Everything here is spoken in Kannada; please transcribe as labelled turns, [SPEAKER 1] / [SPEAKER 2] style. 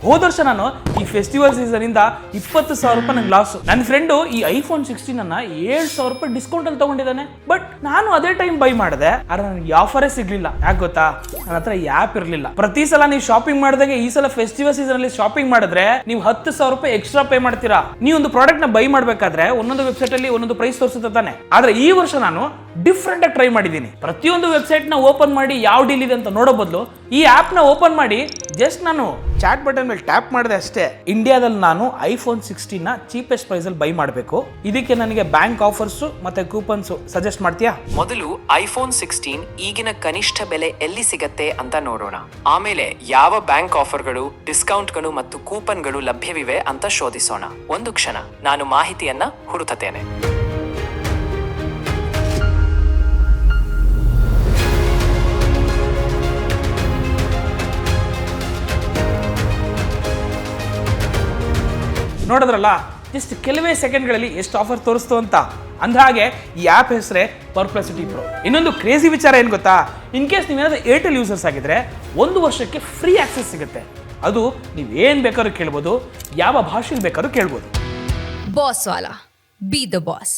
[SPEAKER 1] ಹೋದ ವರ್ಷ ನಾನು ಈ ಫೆಸ್ಟಿವಲ್ ಸೀಸನ್ ಇಂದ 20,000 ರೂಪಾಯಿ ನಂಗೆ ಲಾಸ್. ನನ್ನ ಫ್ರೆಂಡು ಈ ಐಫೋನ್ 16 ಅನ್ನ 7,000 ರೂಪಾಯಿ ಡಿಸ್ಕೌಂಟ್ ಅಲ್ಲಿ ತಗೊಂಡಿದ್ದಾನೆ. ಬಟ್ ನಾನು ಅದೇ ಟೈಮ್ ಬೈ ಮಾಡಿದೆ, ಆದ್ರೆ ನನಗೆ ಆಫರೇ ಸಿಗ್ಲಿಲ್ಲ. ಯಾಕೆ ಗೊತ್ತಾ? ನನ್ನ ಹತ್ರ ಆ್ಯಪ್ ಇರಲಿಲ್ಲ. ಪ್ರತಿ ಸಲ ನೀವು ಶಾಪಿಂಗ್ ಮಾಡಿದಾಗ ಈ ಸಲ ಫೆಸ್ಟಿವಲ್ ಸೀಸನ್ ಅಲ್ಲಿ ಶಾಪಿಂಗ್ ಮಾಡಿದ್ರೆ ನೀವು 10,000 ರೂಪಾಯಿ ಎಕ್ಸ್ಟ್ರಾ ಪೇ ಮಾಡ್ತೀರಾ. ನೀವು ಒಂದು ಪ್ರಾಡಕ್ಟ್ ನ ಬೈ ಮಾಡ್ಬೇಕಾದ್ರೆ ಒಂದೊಂದು ವೆಬ್ಸೈಟ್ ಅಲ್ಲಿ ಒಂದೊಂದು ಪ್ರೈಸ್ ತೋರಿಸುತ್ತೆ ತಾನೆ. ಆದ್ರೆ ಈ ವರ್ಷ ನಾನು ಡಿಫ್ರೆಂಟ್ ಆಗಿ ಟ್ರೈ ಮಾಡಿದ್ದೀನಿ. ಪ್ರತಿಯೊಂದು ವೆಬ್ಸೈಟ್ ನ ಓಪನ್ ಮಾಡಿ ಯಾವ ಡೀಲ್ ಇದೆ ಅಂತ ನೋಡೋ ಬದಲು ಈ ಆಪ್ ನ ಓಪನ್ ಮಾಡಿ ಜಸ್ಟ್ ನಾನು ಚಾಟ್ ಬಟನ್ ಮೇಲೆ ಟ್ಯಾಪ್ ಮಾಡಿದೆ ಅಷ್ಟೇ. ಇಂಡಿಯಾದಲ್ಲಿ ನಾನು ಐಫೋನ್ 16 ನ ಚೀಪೆಸ್ಟ್ ಪ್ರೈಸ್ ಅಲ್ಲಿ ಬೈ ಮಾಡಬೇಕು. ಇದಕ್ಕೆ ನನಗೆ ಬ್ಯಾಂಕ್ ಆಫರ್ಸ್ ಮತ್ತೆ ಕೂಪನ್ಸ್ ಸಜೆಸ್ಟ್ ಮಾಡ್ತೀಯಾ?
[SPEAKER 2] ಮೊದಲು ಐಫೋನ್ 16 ಈಗಿನ ಕನಿಷ್ಠ ಬೆಲೆ ಎಲ್ಲಿ ಸಿಗತ್ತೆ ಅಂತ ನೋಡೋಣ. ಆಮೇಲೆ ಯಾವ ಬ್ಯಾಂಕ್ ಆಫರ್ಗಳು, ಡಿಸ್ಕೌಂಟ್ಗಳು ಮತ್ತು ಕೂಪನ್ಗಳು ಲಭ್ಯವಿವೆ ಅಂತ ಶೋಧಿಸೋಣ. ಒಂದು ಕ್ಷಣ, ನಾನು ಮಾಹಿತಿಯನ್ನ ಹುಡುಕುತ್ತೇನೆ.
[SPEAKER 1] ನೋಡಿದ್ರಲ್ಲ, ಜಸ್ಟ್ ಕೆಲವೇ ಸೆಕೆಂಡ್ಗಳಲ್ಲಿ ಎಷ್ಟು ಆಫರ್ ತೋರಿಸ್ತು ಅಂತ. ಅಂದಹಾಗೆ ಈ ಆ್ಯಪ್ ಹೆಸರೇ ಪರ್ಪ್ಲೆಕ್ಸಿಟಿ ಪ್ರೋ. ಇನ್ನೊಂದು ಕ್ರೇಜಿ ವಿಚಾರ ಏನು ಗೊತ್ತಾ? ಇನ್ ಕೇಸ್ ನೀವೇನಾದ್ರೂ ಏರ್ಟೆಲ್ ಯೂಸರ್ಸ್ ಆಗಿದ್ರೆ 1 ವರ್ಷಕ್ಕೆ ಫ್ರೀ ಆಕ್ಸೆಸ್ ಸಿಗುತ್ತೆ. ಅದು ನೀವೇನು ಬೇಕಾದ್ರೂ ಕೇಳ್ಬೋದು, ಯಾವ ಭಾಷೆಯಲ್ಲಿ ಬೇಕಾದ್ರೂ ಕೇಳ್ಬೋದು.
[SPEAKER 3] Boss Vala, B the boss.